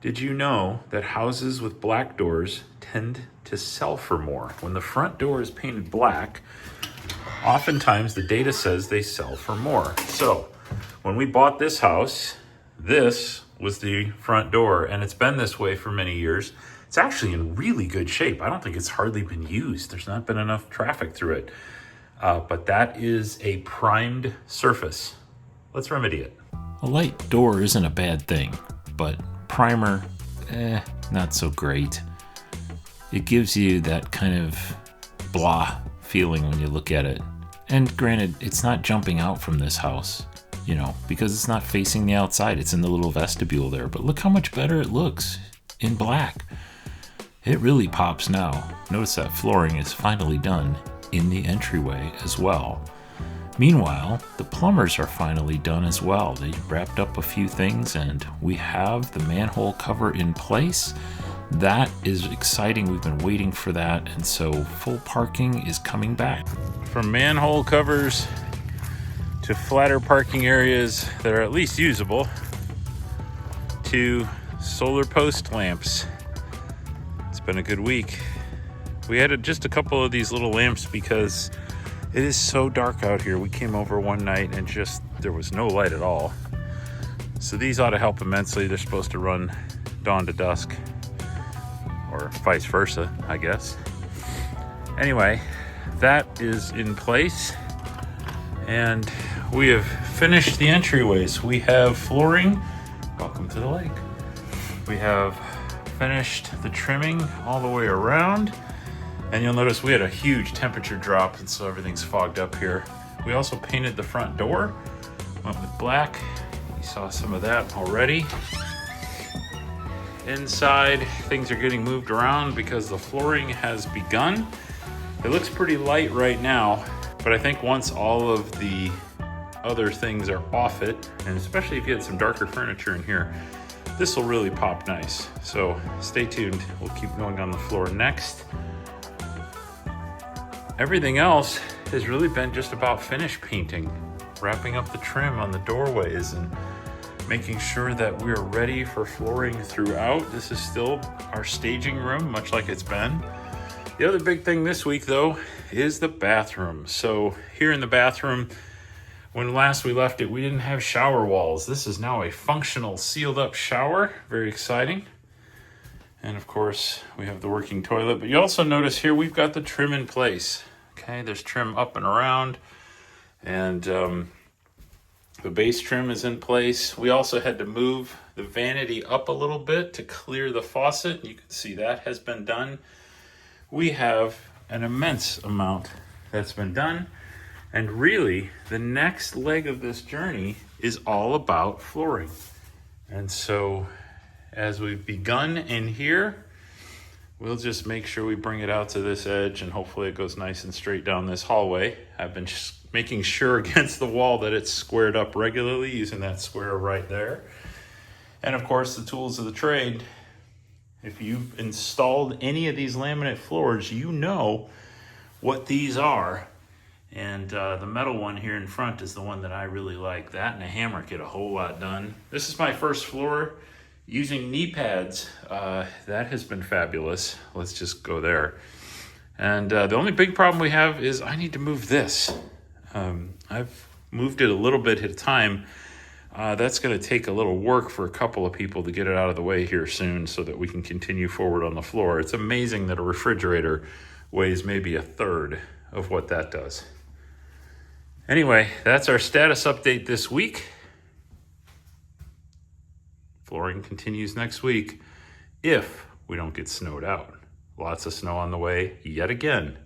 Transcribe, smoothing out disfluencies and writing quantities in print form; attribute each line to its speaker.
Speaker 1: Did you know that houses with black doors tend to sell for more? When the front door is painted black, oftentimes the data says they sell for more. So when we bought this house, this was the front door, and it's been this way for many years. It's actually in really good shape. I don't think it's hardly been used. There's not been enough traffic through it. But that is a primed surface. Let's remedy it.
Speaker 2: A light door isn't a bad thing, but primer, not so great. It gives you that kind of blah feeling when you look at it. And granted, it's not jumping out from this house, because it's not facing the outside. It's in the little vestibule there. But look how much better it looks in black. It really pops now. Notice that flooring is finally done in the entryway as well. Meanwhile, the plumbers are finally done as well. They wrapped up a few things and we have the manhole cover in place. That is exciting. We've been waiting for that, and so full parking is coming back.
Speaker 1: From manhole covers to flatter parking areas that are at least usable to solar post lamps. It's been a good week. We had just a couple of these little lamps because it is so dark out here. We came over one night and there was no light at all. So these ought to help immensely. They're supposed to run dawn to dusk, or vice versa, I guess. Anyway, that is in place, and we have finished the entryways. We have flooring. Welcome to the lake. We have finished the trimming all the way around. And you'll notice we had a huge temperature drop, and so everything's fogged up here. We also painted the front door, went with black. You saw some of that already. Inside, things are getting moved around because the flooring has begun. It looks pretty light right now, but I think once all of the other things are off it, and especially if you had some darker furniture in here, this will really pop nice. So stay tuned. We'll keep going on the floor next. Everything else has really been just about finish painting, wrapping up the trim on the doorways and making sure that we're ready for flooring throughout. This is still our staging room, much like it's been. The other big thing this week, though, is the bathroom. So here in the bathroom, when last we left it, we didn't have shower walls. This is now a functional sealed up shower. Very exciting. And of course, we have the working toilet, but you also notice here we've got the trim in place. Okay, there's trim up and around, and the base trim is in place. We also had to move the vanity up a little bit to clear the faucet. You can see that has been done. We have an immense amount that's been done, and really the next leg of this journey is all about flooring. And so as we've begun in here, we'll just make sure we bring it out to this edge, and hopefully it goes nice and straight down this hallway. I've been making sure against the wall that it's squared up regularly, using that square right there. And of course, the tools of the trade. If you've installed any of these laminate floors, you know what these are. And the metal one here in front is the one that I really like. That and a hammer get a whole lot done. This is my first floor using knee pads. That has been fabulous. Let's just go there. And the only big problem we have is I need to move this. I've moved it a little bit at a time. That's going to take a little work for a couple of people to get it out of the way here soon so that we can continue forward on the floor. It's amazing that a refrigerator weighs maybe a third of what that does. Anyway, that's our status update this week. Flooring continues next week if we don't get snowed out. Lots of snow on the way yet again.